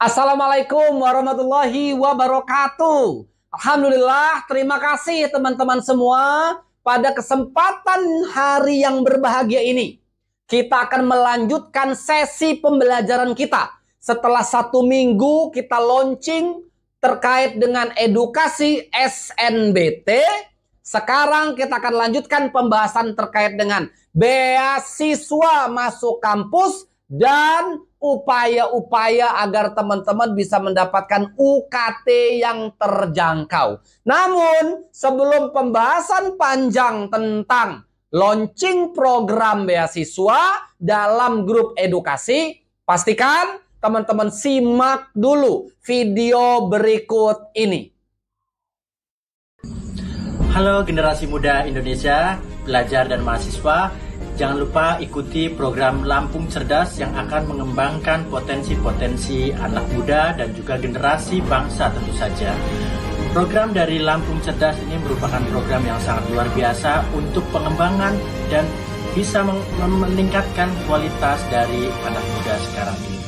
Assalamualaikum warahmatullahi wabarakatuh. Alhamdulillah, terima kasih teman-teman semua. Pada kesempatan hari yang berbahagia ini, kita akan melanjutkan sesi pembelajaran kita. Setelah 1 minggu kita launching terkait dengan edukasi SNBT, sekarang kita akan lanjutkan pembahasan terkait dengan beasiswa masuk kampus dan upaya-upaya agar teman-teman bisa mendapatkan UKT yang terjangkau. Namun, sebelum pembahasan panjang tentang launching program beasiswa dalam grup edukasi, pastikan teman-teman simak dulu video berikut ini. Halo generasi muda Indonesia, pelajar dan mahasiswa. Jangan lupa ikuti program Lampung Cerdas yang akan mengembangkan potensi-potensi anak muda dan juga generasi bangsa tentu saja. Program dari Lampung Cerdas ini merupakan program yang sangat luar biasa untuk pengembangan dan bisa meningkatkan kualitas dari anak muda sekarang ini.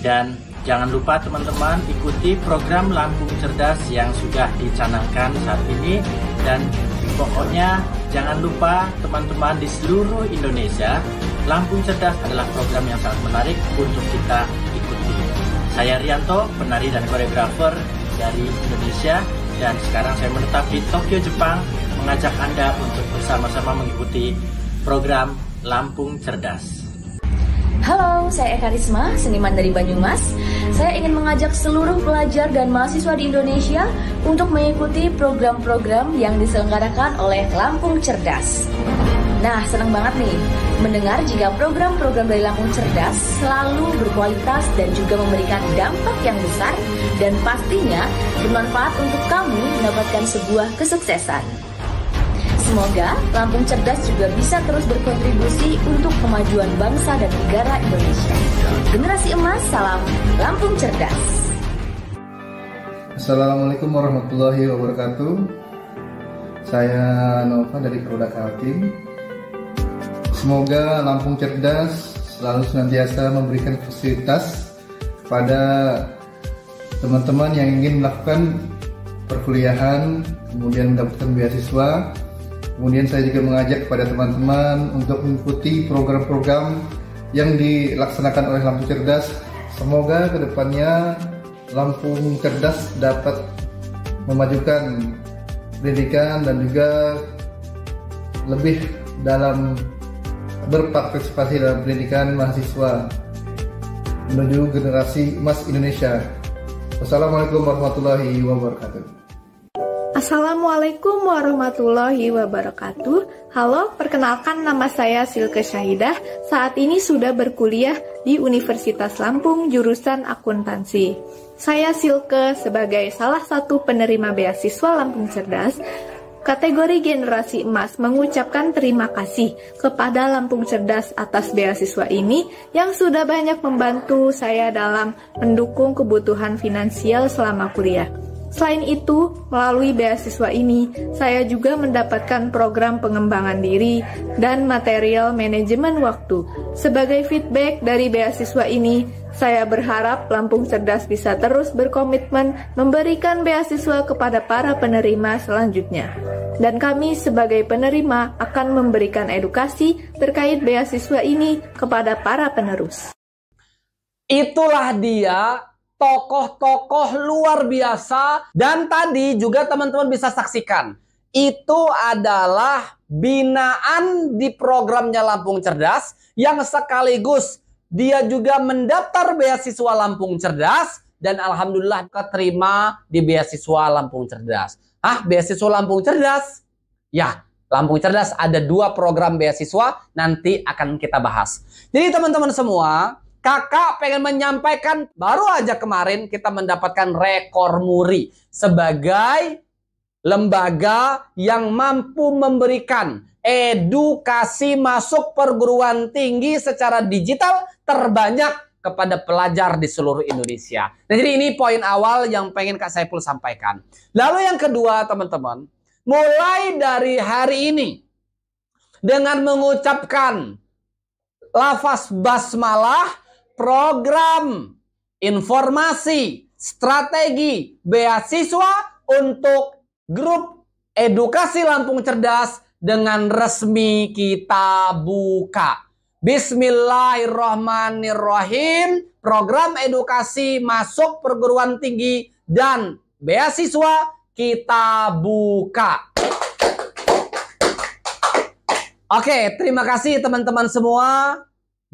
Dan jangan lupa teman-teman ikuti program Lampung Cerdas yang sudah dicanangkan saat ini. Dan pokoknya jangan lupa teman-teman di seluruh Indonesia, Lampung Cerdas adalah program yang sangat menarik untuk kita ikuti. Saya Rianto, penari dan koreografer dari Indonesia, dan sekarang saya menetap di Tokyo, Jepang, mengajak Anda untuk bersama-sama mengikuti program Lampung Cerdas. Halo, saya Eka Risma, seniman dari Banyumas. Saya ingin mengajak seluruh pelajar dan mahasiswa di Indonesia untuk mengikuti program-program yang diselenggarakan oleh Lampung Cerdas. Nah, senang banget nih mendengar jika program-program dari Lampung Cerdas selalu berkualitas dan juga memberikan dampak yang besar dan pastinya bermanfaat untuk kamu mendapatkan sebuah kesuksesan. Semoga Lampung Cerdas juga bisa terus berkontribusi untuk kemajuan bangsa dan negara Indonesia. Generasi emas, salam Lampung Cerdas. Assalamualaikum warahmatullahi wabarakatuh. Saya Nova dari Produk Kaltim. Semoga Lampung Cerdas selalu senantiasa memberikan fasilitas kepada teman-teman yang ingin melakukan perkuliahan, kemudian mendapatkan beasiswa. Kemudian saya juga mengajak kepada teman-teman untuk mengikuti program-program yang dilaksanakan oleh Lampung Cerdas. Semoga kedepannya Lampung Cerdas dapat memajukan pendidikan dan juga lebih dalam berpartisipasi dalam pendidikan mahasiswa menuju generasi emas Indonesia. Wassalamualaikum warahmatullahi wabarakatuh. Assalamualaikum warahmatullahi wabarakatuh. Halo, perkenalkan nama saya Silke Syahidah. Saat ini sudah berkuliah di Universitas Lampung jurusan akuntansi. Saya Silke sebagai salah satu penerima beasiswa Lampung Cerdas. Kategori generasi emas mengucapkan terima kasih kepada Lampung Cerdas atas beasiswa ini yang sudah banyak membantu saya dalam mendukung kebutuhan finansial selama kuliah. Selain itu, melalui beasiswa ini, saya juga mendapatkan program pengembangan diri dan material manajemen waktu. Sebagai feedback dari beasiswa ini, saya berharap Lampung Cerdas bisa terus berkomitmen memberikan beasiswa kepada para penerima selanjutnya. Dan kami sebagai penerima akan memberikan edukasi terkait beasiswa ini kepada para penerus. Itulah dia tokoh-tokoh luar biasa, dan tadi juga teman-teman bisa saksikan itu adalah binaan di programnya Lampung Cerdas yang sekaligus dia juga mendaftar beasiswa Lampung Cerdas dan alhamdulillah keterima di beasiswa Lampung Cerdas. Beasiswa Lampung Cerdas? Ya, Lampung Cerdas ada 2 program beasiswa, nanti akan kita bahas. Jadi teman-teman semua, kakak pengen menyampaikan, baru aja kemarin kita mendapatkan rekor muri sebagai lembaga yang mampu memberikan edukasi masuk perguruan tinggi secara digital terbanyak kepada pelajar di seluruh Indonesia. Nah, jadi ini poin awal yang pengen Kak Saiful sampaikan. Lalu yang kedua teman-teman, mulai dari hari ini dengan mengucapkan lafaz basmalah, program informasi, strategi beasiswa untuk grup edukasi Lampung Cerdas dengan resmi kita buka. Bismillahirrahmanirrahim. Program edukasi masuk perguruan tinggi dan beasiswa kita buka. Oke, terima kasih teman-teman semua.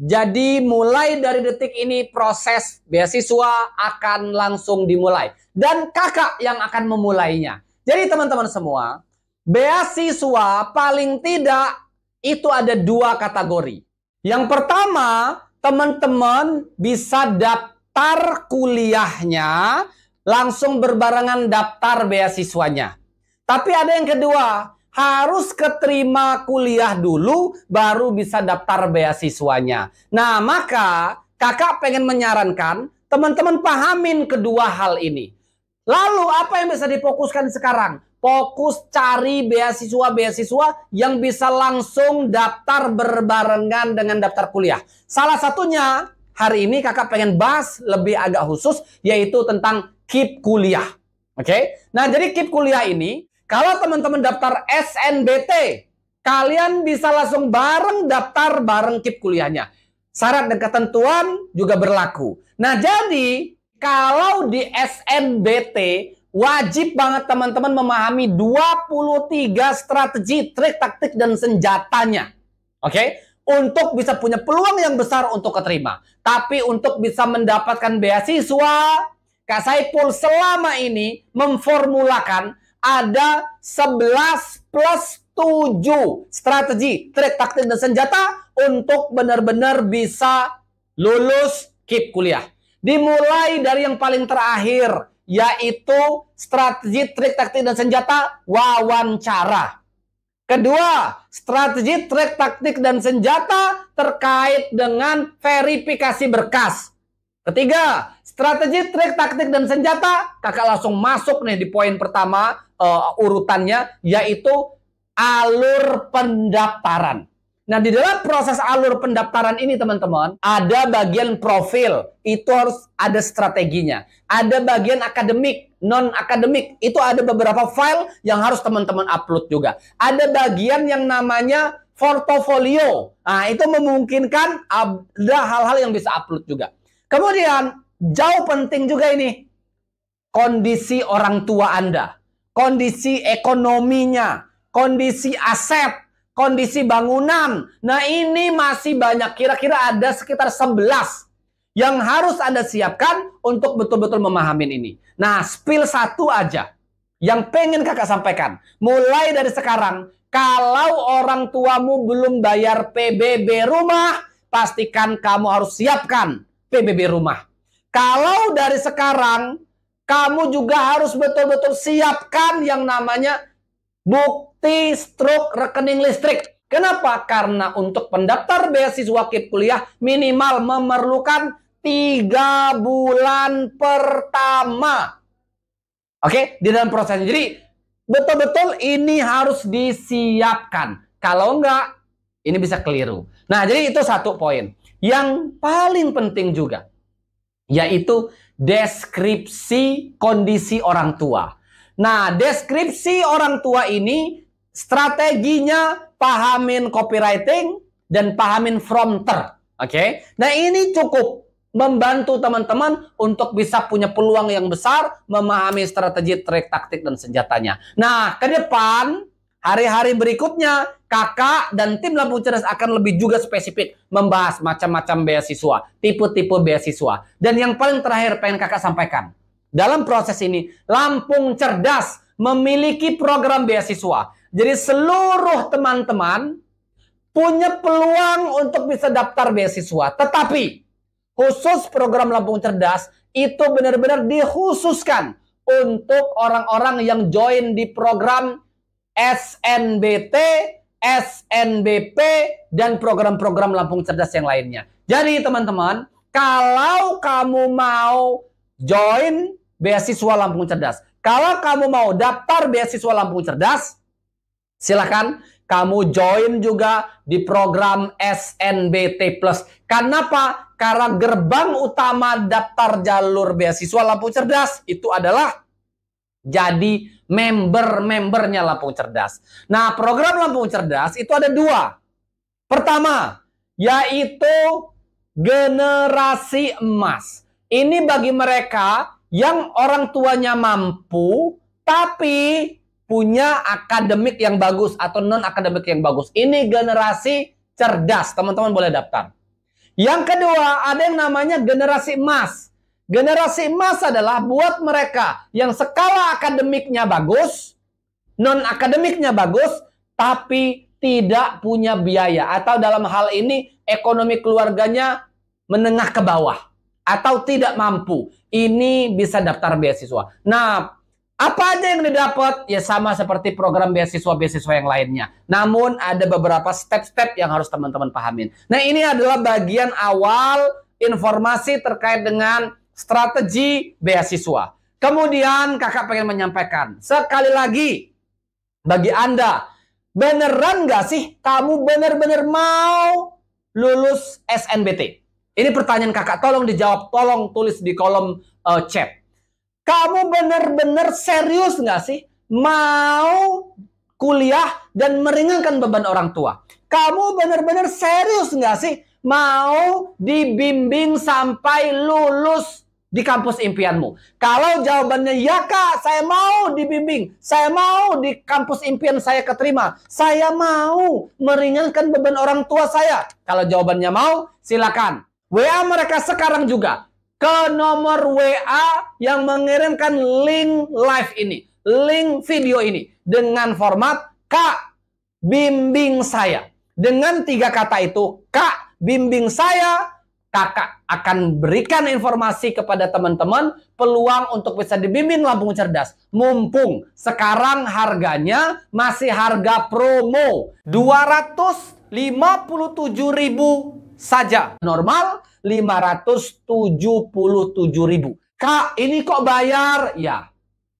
Jadi mulai dari detik ini proses beasiswa akan langsung dimulai. Dan kakak yang akan memulainya. Jadi teman-teman semua, beasiswa paling tidak itu ada 2 kategori. Yang pertama, teman-teman bisa daftar kuliahnya, langsung berbarengan daftar beasiswanya. Tapi ada yang kedua, harus keterima kuliah dulu, baru bisa daftar beasiswanya. Nah, maka kakak pengen menyarankan, teman-teman pahamin kedua hal ini. Lalu apa yang bisa difokuskan sekarang? Fokus cari beasiswa-beasiswa yang bisa langsung daftar berbarengan dengan daftar kuliah. Salah satunya hari ini kakak pengen bahas lebih agak khusus, yaitu tentang KIP kuliah. Oke? Nah, jadi KIP kuliah ini, kalau teman-teman daftar SNBT, kalian bisa langsung bareng daftar bareng KIP kuliahnya. Syarat dan ketentuan juga berlaku. Nah, jadi kalau di SNBT, wajib banget teman-teman memahami 23 strategi, trik, taktik, dan senjatanya. Oke? Untuk bisa punya peluang yang besar untuk keterima. Tapi untuk bisa mendapatkan beasiswa, Kak Saiful selama ini memformulakan ada 11 plus 7 strategi, trik, taktik, dan senjata untuk benar-benar bisa lulus KIP kuliah. Dimulai dari yang paling terakhir, yaitu strategi, trik, taktik, dan senjata wawancara. Kedua, strategi, trik, taktik, dan senjata terkait dengan verifikasi berkas. Ketiga, strategi, trik, taktik, dan senjata, kakak langsung masuk nih di poin pertama urutannya, yaitu alur pendaftaran. Nah, di dalam proses alur pendaftaran ini teman-teman, ada bagian profil, itu harus ada strateginya. Ada bagian akademik, non-akademik, itu ada beberapa file yang harus teman-teman upload juga. Ada bagian yang namanya portofolio. Nah, itu memungkinkan ada hal-hal yang bisa upload juga. Kemudian, jauh penting juga ini, kondisi orang tua Anda, kondisi ekonominya, kondisi aset, kondisi bangunan. Nah, ini masih banyak. Kira-kira ada sekitar 11 yang harus Anda siapkan untuk betul-betul memahami ini. Nah, spill satu aja yang pengen kakak sampaikan. Mulai dari sekarang, kalau orang tuamu belum bayar PBB rumah, pastikan kamu harus siapkan PBB rumah. Kalau dari sekarang, kamu juga harus betul-betul siapkan yang namanya bukti struk rekening listrik. Kenapa? Karena untuk pendaftar beasiswa KIP kuliah minimal memerlukan 3 bulan pertama. Oke, di dalam prosesnya. Jadi betul-betul ini harus disiapkan. Kalau enggak, ini bisa keliru. Nah, jadi itu satu poin. Yang paling penting juga, yaitu deskripsi kondisi orang tua. Nah, deskripsi orang tua ini strateginya pahamin copywriting dan pahamin prompter. Oke? Nah, ini cukup membantu teman-teman untuk bisa punya peluang yang besar memahami strategi, trik, taktik, dan senjatanya. Nah, ke depan, hari-hari berikutnya, kakak dan tim Lampung Cerdas akan lebih juga spesifik membahas macam-macam beasiswa, tipe-tipe beasiswa. Dan yang paling terakhir pengen kakak sampaikan. Dalam proses ini, Lampung Cerdas memiliki program beasiswa. Jadi seluruh teman-teman punya peluang untuk bisa daftar beasiswa. Tetapi khusus program Lampung Cerdas itu benar-benar dikhususkan untuk orang-orang yang join di program SNBT, SNBP, dan program-program Lampung Cerdas yang lainnya. Jadi teman-teman, kalau kamu mau join beasiswa Lampung Cerdas, kalau kamu mau daftar beasiswa Lampung Cerdas, silakan kamu join juga di program SNBT Plus. Kenapa? Karena gerbang utama daftar jalur beasiswa Lampung Cerdas itu adalah jadi member-membernya Lampung Cerdas. Nah, program Lampung Cerdas itu ada 2. Pertama, yaitu generasi emas. Ini bagi mereka yang orang tuanya mampu, tapi punya akademik yang bagus atau non-akademik yang bagus. Ini generasi cerdas, teman-teman boleh daftar. Yang kedua, ada yang namanya generasi emas. Generasi emas adalah buat mereka yang skala akademiknya bagus, non-akademiknya bagus, tapi tidak punya biaya. Atau dalam hal ini, ekonomi keluarganya menengah ke bawah. Atau tidak mampu. Ini bisa daftar beasiswa. Nah, apa aja yang didapat? Ya sama seperti program beasiswa-beasiswa yang lainnya. Namun ada beberapa step-step yang harus teman-teman pahamin. Nah, ini adalah bagian awal informasi terkait dengan strategi beasiswa. Kemudian kakak pengen menyampaikan. Sekali lagi, bagi Anda, beneran nggak sih kamu bener-bener mau lulus SNBT? Ini pertanyaan kakak, tolong dijawab, tolong tulis di kolom chat. Kamu benar-benar serius nggak sih mau kuliah dan meringankan beban orang tua? Kamu benar-benar serius nggak sih mau dibimbing sampai lulus di kampus impianmu? Kalau jawabannya ya kak, saya mau dibimbing, saya mau di kampus impian saya keterima, saya mau meringankan beban orang tua saya. Kalau jawabannya mau, silakan. WA mereka sekarang juga ke nomor WA yang mengirimkan link live ini, link video ini dengan format Kak bimbing saya. Dengan 3 kata itu, Kak bimbing saya, kakak akan berikan informasi kepada teman-teman peluang untuk bisa dibimbing Lampung Cerdas. Mumpung sekarang harganya masih harga promo 257.000 saja. Normal 577.000. Kak, ini kok bayar? Ya,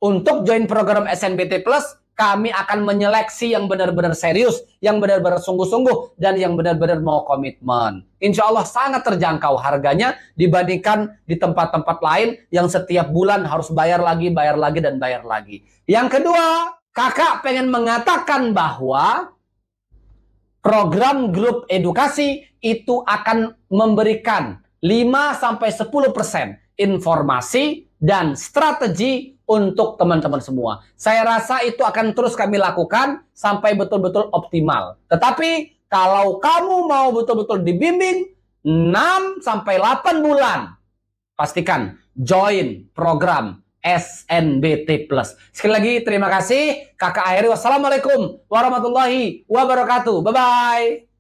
untuk join program SNBT Plus, kami akan menyeleksi yang benar-benar serius, yang benar-benar sungguh-sungguh, dan yang benar-benar mau komitmen. Insya Allah sangat terjangkau harganya dibandingkan di tempat-tempat lain yang setiap bulan harus bayar lagi, dan bayar lagi. Yang kedua, kakak pengen mengatakan bahwa program grup edukasi itu akan memberikan 5-10% informasi dan strategi untuk teman-teman semua. Saya rasa itu akan terus kami lakukan sampai betul-betul optimal. Tetapi kalau kamu mau betul-betul dibimbing 6-8 bulan, pastikan join program SNBT Plus. Sekali lagi terima kasih. Kakak akhiri. Wassalamualaikum warahmatullahi wabarakatuh. Bye-bye.